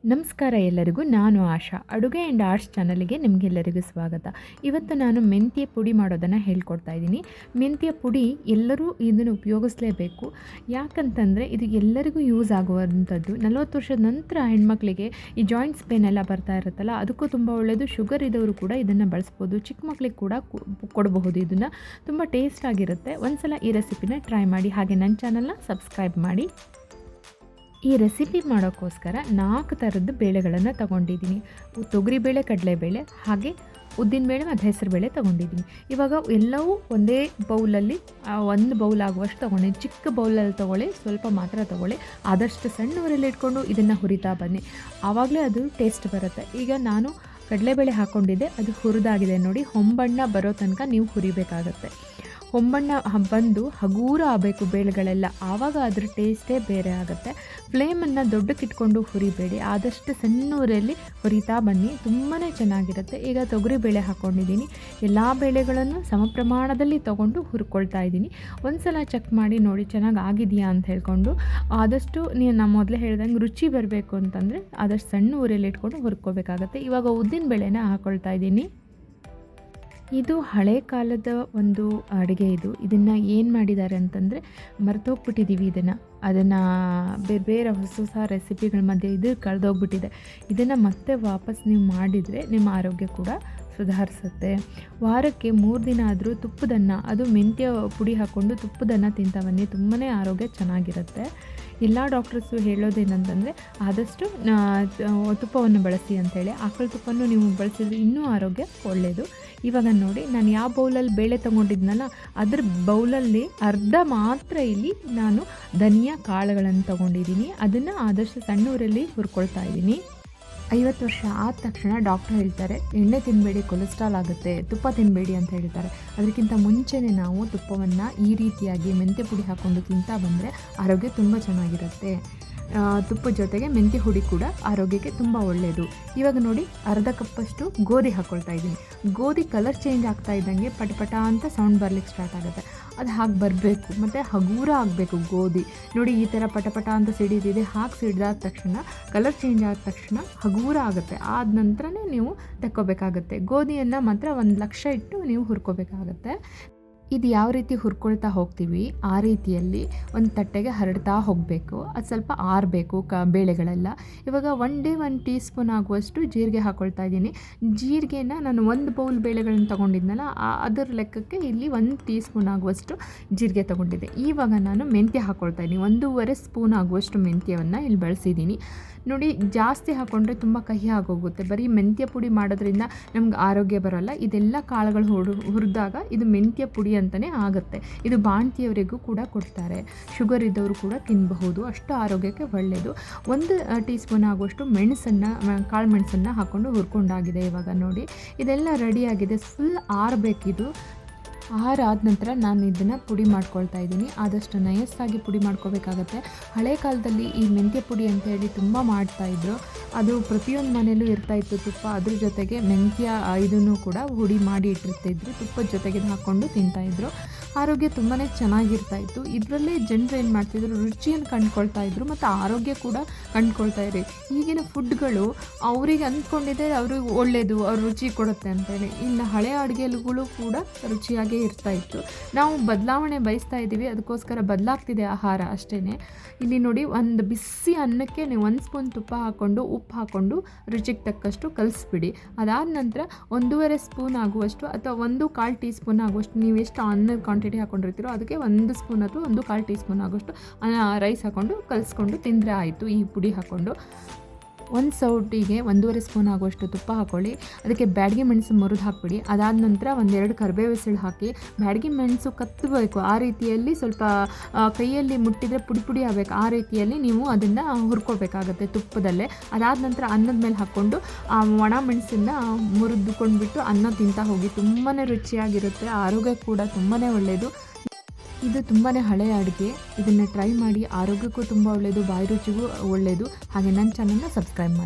ನಮಸ್ಕಾರ ಎಲ್ಲರಿಗೂ. ನಾನು ಆಶಾ. ಅಡುಗೆ ಆ್ಯಂಡ್ ಆರ್ಟ್ಸ್ ಚಾನಲ್ಗೆ ನಿಮಗೆಲ್ಲರಿಗೂ ಸ್ವಾಗತ. ಇವತ್ತು ನಾನು ಮೆಂತ್ಯ ಪುಡಿ ಮಾಡೋದನ್ನು ಹೇಳ್ಕೊಡ್ತಾ ಇದ್ದೀನಿ. ಮೆಂತ್ಯ ಪುಡಿ ಎಲ್ಲರೂ ಇದನ್ನು ಉಪಯೋಗಿಸಲೇಬೇಕು. ಯಾಕಂತಂದರೆ ಇದು ಎಲ್ಲರಿಗೂ ಯೂಸ್ ಆಗುವಂಥದ್ದು. 40 ವರ್ಷದ ನಂತರ ಹೆಣ್ಮಕ್ಳಿಗೆ ಈ ಜಾಯಿಂಟ್ಸ್ ಪೇನ್ ಎಲ್ಲ ಬರ್ತಾ ಇರುತ್ತಲ್ಲ, ಅದಕ್ಕೂ ತುಂಬ ಒಳ್ಳೆಯದು. ಶುಗರ್ ಇದ್ದವರು ಕೂಡ ಇದನ್ನು ಬಳಸ್ಬೋದು. ಚಿಕ್ಕ ಮಕ್ಕಳಿಗೆ ಕೂಡ ಕೊಡಬಹುದು. ಇದನ್ನು ತುಂಬ ಟೇಸ್ಟ್ ಆಗಿರುತ್ತೆ. ಒಂದು ಸಲ ಈ ರೆಸಿಪಿನ ಟ್ರೈ ಮಾಡಿ. ಹಾಗೆ ನನ್ನ ಚಾನಲ್ನ ಸಬ್ಸ್ಕ್ರೈಬ್ ಮಾಡಿ. ಈ ರೆಸಿಪಿ ಮಾಡೋಕ್ಕೋಸ್ಕರ 4 ಥರದ್ದು ಬೇಳೆಗಳನ್ನು ತೊಗೊಂಡಿದ್ದೀನಿ. ತೊಗರಿಬೇಳೆ, ಕಡಲೆಬೇಳೆ, ಹಾಗೆ ಉದ್ದಿನಬೇಳೆ ಮತ್ತು ಹೆಸರುಬೇಳೆ ತೊಗೊಂಡಿದ್ದೀನಿ. ಇವಾಗ ಎಲ್ಲವೂ ಒಂದೇ ಬೌಲಲ್ಲಿ 1 ಬೌಲ್ ಆಗುವಷ್ಟು ತೊಗೊಂಡಿದ್ದೀನಿ. ಚಿಕ್ಕ ಬೌಲಲ್ಲಿ ತೊಗೊಳ್ಳಿ, ಸ್ವಲ್ಪ ಮಾತ್ರ ತೊಗೊಳ್ಳಿ. ಆದಷ್ಟು ಸಣ್ಣ ಉರಿಯಲ್ಲಿ ಇಟ್ಕೊಂಡು ಇದನ್ನು ಹುರಿತಾ ಬನ್ನಿ, ಆವಾಗಲೇ ಅದು ಟೇಸ್ಟ್ ಬರುತ್ತೆ. ಈಗ ನಾನು ಕಡಲೆಬೇಳೆ ಹಾಕ್ಕೊಂಡಿದ್ದೆ, ಅದು ಹುರಿದಾಗಿದೆ ನೋಡಿ. ಹೊಂಬಣ್ಣ ಬರೋ ತನಕ ನೀವು ಹುರಿಬೇಕಾಗತ್ತೆ. ಹೊಂಬಣ್ಣ ಬಂದು ಹಗೂರ ಆಗಬೇಕು ಬೇಳೆಗಳೆಲ್ಲ, ಆವಾಗ ಅದ್ರ ಟೇಸ್ಟೇ ಬೇರೆ ಆಗುತ್ತೆ. ಫ್ಲೇಮನ್ನು ದೊಡ್ಡಕ್ಕಿಟ್ಕೊಂಡು ಹುರಿಬೇಡಿ, ಆದಷ್ಟು ಸಣ್ಣ ಉರಿಯಲ್ಲಿ ಹುರಿತಾ ಬನ್ನಿ, ತುಂಬಾ ಚೆನ್ನಾಗಿರುತ್ತೆ. ಈಗ ತೊಗರಿಬೇಳೆ ಹಾಕ್ಕೊಂಡಿದ್ದೀನಿ. ಎಲ್ಲ ಬೇಳೆಗಳನ್ನು ಸಮ ಪ್ರಮಾಣದಲ್ಲಿ ತೊಗೊಂಡು ಹುರ್ಕೊಳ್ತಾ ಇದ್ದೀನಿ. ಒಂದು ಸಲ ಚೆಕ್ ಮಾಡಿ ನೋಡಿ ಚೆನ್ನಾಗಿ ಆಗಿದೆಯಾ ಅಂತ ಹೇಳ್ಕೊಂಡು. ಆದಷ್ಟು ನಾನು ಮೊದಲೇ ಹೇಳ್ದಂಗೆ ರುಚಿ ಬರಬೇಕು ಅಂತಂದರೆ ಆದಷ್ಟು ಸಣ್ಣ ಉರಿಯಲ್ಲಿ ಇಟ್ಕೊಂಡು ಹುರ್ಕೋಬೇಕಾಗತ್ತೆ. ಇವಾಗ ಉದ್ದಿನ ಬೇಳೆನ ಹಾಕ್ಕೊಳ್ತಾ ಇದ್ದೀನಿ. ಇದು ಹಳೆ ಕಾಲದ ಒಂದು ಅಡುಗೆ. ಇದನ್ನು ಏನು ಮಾಡಿದ್ದಾರೆ ಅಂತಂದರೆ ಮರ್ತೋಗ್ಬಿಟ್ಟಿದ್ದೀವಿ ಅದನ್ನು ಬೇರೆ ಬೇರೆ ಹೊಸ ರೆಸಿಪಿಗಳ ಮಧ್ಯೆ ಇದು ಕಳೆದೋಗ್ಬಿಟ್ಟಿದೆ. ಇದನ್ನು ಮತ್ತೆ ವಾಪಸ್ ನೀವು ಮಾಡಿದರೆ ನಿಮ್ಮ ಆರೋಗ್ಯ ಕೂಡ ಸುಧಾರಿಸುತ್ತೆ. ವಾರಕ್ಕೆ 3 ದಿನ ಆದರೂ ತುಪ್ಪದನ್ನ, ಅದು ಮೆಂತ್ಯ ಪುಡಿ ಹಾಕ್ಕೊಂಡು ತುಪ್ಪದನ್ನ ತಿಂತಾ ಬನ್ನಿ, ತುಂಬಾ ಆರೋಗ್ಯ ಚೆನ್ನಾಗಿರುತ್ತೆ. ಎಲ್ಲ ಡಾಕ್ಟರ್ಸು ಹೇಳೋದೇನಂತಂದರೆ ಆದಷ್ಟು ತುಪ್ಪವನ್ನು ಬಳಸಿ ಅಂಥೇಳಿ. ಆಕಳ ತುಪ್ಪನೂ ನೀವು ಬಳಸಿದ್ರೆ ಇನ್ನೂ ಆರೋಗ್ಯ ಒಳ್ಳೆಯದು. ಇವಾಗ ನೋಡಿ, ನಾನು ಯಾವ ಬೌಲಲ್ಲಿ ಬೇಳೆ ತೊಗೊಂಡಿದ್ನಲ್ಲ, ಅದ್ರ ಬೌಲಲ್ಲಿ ಅರ್ಧ ಮಾತ್ರ ಇಲ್ಲಿ ನಾನು ಧನಿಯಾ ಕಾಳುಗಳನ್ನು ತೊಗೊಂಡಿದ್ದೀನಿ. ಅದನ್ನು ಆದಷ್ಟು ಸಣ್ಣ ಊರಲ್ಲಿ ಹುರ್ಕೊಳ್ತಾ ಇದ್ದೀನಿ. 50 ವರ್ಷ ಆದ ತಕ್ಷಣ ಡಾಕ್ಟರ್ ಹೇಳ್ತಾರೆ ಎಣ್ಣೆ ತಿನ್ನಬೇಡಿ, ಕೊಲೆಸ್ಟ್ರಾಲ್ ಆಗುತ್ತೆ, ತುಪ್ಪ ತಿನ್ನಬೇಡಿ ಅಂತ ಹೇಳ್ತಾರೆ. ಅದಕ್ಕಿಂತ ಮುಂಚೆನೇ ನಾವು ತುಪ್ಪವನ್ನು ಈ ರೀತಿಯಾಗಿ ಮೆಂತ್ಯ ಪುಡಿ ಹಾಕ್ಕೊಂಡು ತಿಂತಾ ಬಂದರೆ ಆರೋಗ್ಯ ತುಂಬ ಚೆನ್ನಾಗಿರುತ್ತೆ. ತುಪ್ಪದ ಜೊತೆಗೆ ಮೆಂತ್ಯ ಹುಡಿ ಕೂಡ ಆರೋಗ್ಯಕ್ಕೆ ತುಂಬ ಒಳ್ಳೆಯದು. ಇವಾಗ ನೋಡಿ, ಅರ್ಧ ಕಪ್ಪಷ್ಟು ಗೋಧಿ ಹಾಕ್ಕೊಳ್ತಾ ಇದ್ದೀನಿ. ಗೋಧಿ ಕಲರ್ ಚೇಂಜ್ ಆಗ್ತಾ ಇದ್ದಂಗೆ ಪಟಪಟ ಅಂತ ಸೌಂಡ್ ಬರಲಿಕ್ಕೆ ಸ್ಟಾರ್ಟ್ ಆಗುತ್ತೆ. ಅದು ಹಾಗೆ ಬರಬೇಕು, ಮತ್ತು ಹಗೂರ ಆಗಬೇಕು ಗೋಧಿ. ನೋಡಿ, ಈ ಥರ ಪಟಪಟ ಅಂತ ಸಿಡಿದಿದೆ. ಹಾಗೆ ಸಿಡಿದಾದ ತಕ್ಷಣ, ಕಲರ್ ಚೇಂಜ್ ಆದ ತಕ್ಷಣ ಹಗೂರ ಆಗುತ್ತೆ. ಆದ ನಂತರನೇ ನೀವು ತೆಕ್ಕೋಬೇಕಾಗತ್ತೆ. ಗೋಧಿಯನ್ನು ಮಾತ್ರ 1 ಲಕ್ಷ ಇಟ್ಟು ನೀವು ಹುರ್ಕೋಬೇಕಾಗತ್ತೆ. ಇದು ಯಾವ ರೀತಿ ಹುರ್ಕೊಳ್ತಾ ಹೋಗ್ತೀವಿ ಆ ರೀತಿಯಲ್ಲಿ ಒಂದು ತಟ್ಟೆಗೆ ಹರಡ್ತಾ ಹೋಗಬೇಕು. ಅದು ಸ್ವಲ್ಪ ಆರಬೇಕು ಬೇಳೆಗಳೆಲ್ಲ. ಇವಾಗ 1 ಟೀ ಸ್ಪೂನ್ ಆಗುವಷ್ಟು ಜೀರಿಗೆ ಹಾಕ್ಕೊಳ್ತಾ ಇದ್ದೀನಿ. ಜೀರಿಗೆನ ನಾನು 1 ಬೌಲ್ ಬೇಳೆಗಳನ್ನು ತೊಗೊಂಡಿದ್ನಲ್ಲ, ಅದರ ಲೆಕ್ಕಕ್ಕೆ ಇಲ್ಲಿ 1 ಟೀ ಸ್ಪೂನ್ ಆಗುವಷ್ಟು ಜೀರಿಗೆ ತೊಗೊಂಡಿದ್ದೆ. ಇವಾಗ ನಾನು ಮೆಂತ್ಯ ಹಾಕ್ಕೊಳ್ತಾ ಇದ್ದೀನಿ. 1.5 ಸ್ಪೂನ್ ಆಗುವಷ್ಟು ಮೆಂತ್ಯವನ್ನು ಇಲ್ಲಿ ಬಳಸಿದ್ದೀನಿ. ನೋಡಿ, ಜಾಸ್ತಿ ಹಾಕ್ಕೊಂಡ್ರೆ ತುಂಬ ಕಹಿ ಆಗೋಗುತ್ತೆ. ಬರೀ ಮೆಂತ್ಯ ಪುಡಿ ಮಾಡೋದ್ರಿಂದ ನಮ್ಗೆ ಆರೋಗ್ಯ ಬರೋಲ್ಲ. ಇದೆಲ್ಲ ಕಾಳುಗಳು ಹುರಿದಾಗ ಇದು ಮೆಂತ್ಯ ಪುಡಿ ಅಂತಲೇ ಆಗುತ್ತೆ. ಇದು ಬಾಣಂತಿಯವರಿಗೂ ಕೂಡ ಕೊಡ್ತಾರೆ. ಶುಗರ್ ಇದ್ದವರು ಕೂಡ ತಿನ್ನಬಹುದು, ಅಷ್ಟು ಆರೋಗ್ಯಕ್ಕೆ ಒಳ್ಳೆಯದು. 1 ಟೀ ಸ್ಪೂನ್ ಆಗುವಷ್ಟು ಕಾಳು ಮೆಣಸನ್ನು ಹಾಕ್ಕೊಂಡು ಹುರ್ಕೊಂಡಾಗಿದೆ. ಇವಾಗ ನೋಡಿ, ಇದೆಲ್ಲ ರೆಡಿಯಾಗಿದೆ. ಫುಲ್ ಆರಬೇಕಿದು. ಆರಾದ ನಂತರ ನಾನು ಇದನ್ನು ಪುಡಿ ಮಾಡ್ಕೊಳ್ತಾ ಇದ್ದೀನಿ. ಆದಷ್ಟು ನಯಸ್ಸಾಗಿ ಪುಡಿ ಮಾಡ್ಕೋಬೇಕಾಗತ್ತೆ. ಹಳೆ ಕಾಲದಲ್ಲಿ ಈ ಮೆಂತ್ಯ ಪುಡಿ ಅಂತೇಳಿ ತುಂಬ ಮಾಡ್ತಾಯಿದ್ರು. ಅದು ಪ್ರತಿಯೊಂದು ಮನೆಯಲ್ಲೂ ಇರ್ತಾಯಿತ್ತು ತುಪ್ಪ. ಅದ್ರ ಜೊತೆಗೆ ಮೆಂತ್ಯ ಇದನ್ನು ಕೂಡ ಹುಡಿ ಮಾಡಿ ಇಟ್ಟಿರ್ತಿದ್ರು. ತುಪ್ಪದ ಜೊತೆಗೆ ಹಾಕ್ಕೊಂಡು ತಿಂತಾಯಿದ್ರು. ಆರೋಗ್ಯ ತುಂಬಾ ಚೆನ್ನಾಗಿರ್ತಾಯಿತ್ತು. ಇದರಲ್ಲೇ ಜನರು ಏನು ಮಾಡ್ತಿದ್ರು, ರುಚಿಯನ್ನು ಕಂಡುಕೊಳ್ತಾಯಿದ್ರು ಮತ್ತು ಆರೋಗ್ಯ ಕೂಡ ಕಂಡುಕೊಳ್ತಾಯಿದ್ರು. ಈಗಿನ ಫುಡ್ಗಳು ಅವರಿಗೆ ಅಂದ್ಕೊಂಡಿದ್ದೆ ಅವ್ರಿಗೆ ಒಳ್ಳೆಯದು, ಅವ್ರು ರುಚಿ ಕೊಡುತ್ತೆ ಅಂತೇಳಿ. ಇಲ್ಲ, ಹಳೆಯ ಅಡುಗೆಗಳು ಕೂಡ ರುಚಿಯಾಗಿ ಇರ್ತಾಯಿತ್ತು. ನಾವು ಬದಲಾವಣೆ ಬಯಸ್ತಾ ಇದ್ದೀವಿ, ಅದಕ್ಕೋಸ್ಕರ ಬದಲಾಗ್ತಿದೆ ಆಹಾರ ಅಷ್ಟೇ. ಇಲ್ಲಿ ನೋಡಿ, ಒಂದು ಬಿಸಿ ಅನ್ನಕ್ಕೆ ನೀವು 1 ಸ್ಪೂನ್ ತುಪ್ಪ ಹಾಕ್ಕೊಂಡು ಉಪ್ಪು ಹಾಕ್ಕೊಂಡು ರುಚಿಗೆ ತಕ್ಕಷ್ಟು ಕಲಿಸ್ಬಿಡಿ. ಅದಾದ ನಂತರ 1.5 ಸ್ಪೂನ್ ಆಗುವಷ್ಟು ಅಥವಾ 1/4 ಟೀ ಸ್ಪೂನ್ ಆಗುವಷ್ಟು, ನೀವು ಎಷ್ಟು ಅನ್ನದ ಕ್ವಾಂಟಿಟಿ ಹಾಕ್ಕೊಂಡಿರ್ತೀರೋ ಅದಕ್ಕೆ 1 ಸ್ಪೂನ್ ಅಥವಾ 1/4 ಟೀ ಸ್ಪೂನ್ ಆಗುವಷ್ಟು ರೈಸ್ ಹಾಕ್ಕೊಂಡು ಕಲಿಸ್ಕೊಂಡು ತಿಂದರೆ ಆಯಿತು. ಈ ಪುಡಿ ಹಾಕ್ಕೊಂಡು 1 ಸೌಟಿಗೆ 1.5 ಸ್ಪೂನ್ ಆಗುವಷ್ಟು ತುಪ್ಪ ಹಾಕ್ಕೊಳ್ಳಿ. ಅದಕ್ಕೆ ಬ್ಯಾಡಗಿ ಮೆಣಸು ಮುರಿದು ಹಾಕ್ಬಿಡಿ. ಅದಾದ ನಂತರ 1-2 ಕರಿಬೇವು ಎಸಳು ಹಾಕಿ, ಬ್ಯಾಡಗಿ ಮೆಣಸು ಕತ್ತಬೇಕು. ಆ ರೀತಿಯಲ್ಲಿ ಸ್ವಲ್ಪ ಕೈಯಲ್ಲಿ ಮುಟ್ಟಿದರೆ ಪುಡಿ ಪುಡಿ ಆಗಬೇಕು. ಆ ರೀತಿಯಲ್ಲಿ ನೀವು ಅದನ್ನು ಹುರ್ಕೋಬೇಕಾಗತ್ತೆ ತುಪ್ಪದಲ್ಲೇ. ಅದಾದ ನಂತರ ಅನ್ನದ ಮೇಲೆ ಹಾಕ್ಕೊಂಡು ಒಣ ಮೆಣಸನ್ನು ಮುರಿದುಕೊಂಡ್ಬಿಟ್ಟು ಅನ್ನ ತಿಂತಾ ಹೋಗಿ. ತುಂಬಾ ರುಚಿಯಾಗಿರುತ್ತೆ, ಆರೋಗ್ಯ ಕೂಡ ತುಂಬಾ ಒಳ್ಳೆಯದು. ಇದು ತುಂಬಾ ಹಳೆಯ ಅಡುಗೆ. ಇದನ್ನು ಟ್ರೈ ಮಾಡಿ, ಆರೋಗ್ಯಕ್ಕೂ ತುಂಬ ಒಳ್ಳೆಯದು, ಬಾಯಿ ರುಚಿಗೂ ಒಳ್ಳೆಯದು. ಹಾಗೆ ನನ್ನ ಚಾನಲ್ನ ಸಬ್ಸ್ಕ್ರೈಬ್ ಮಾಡಿ.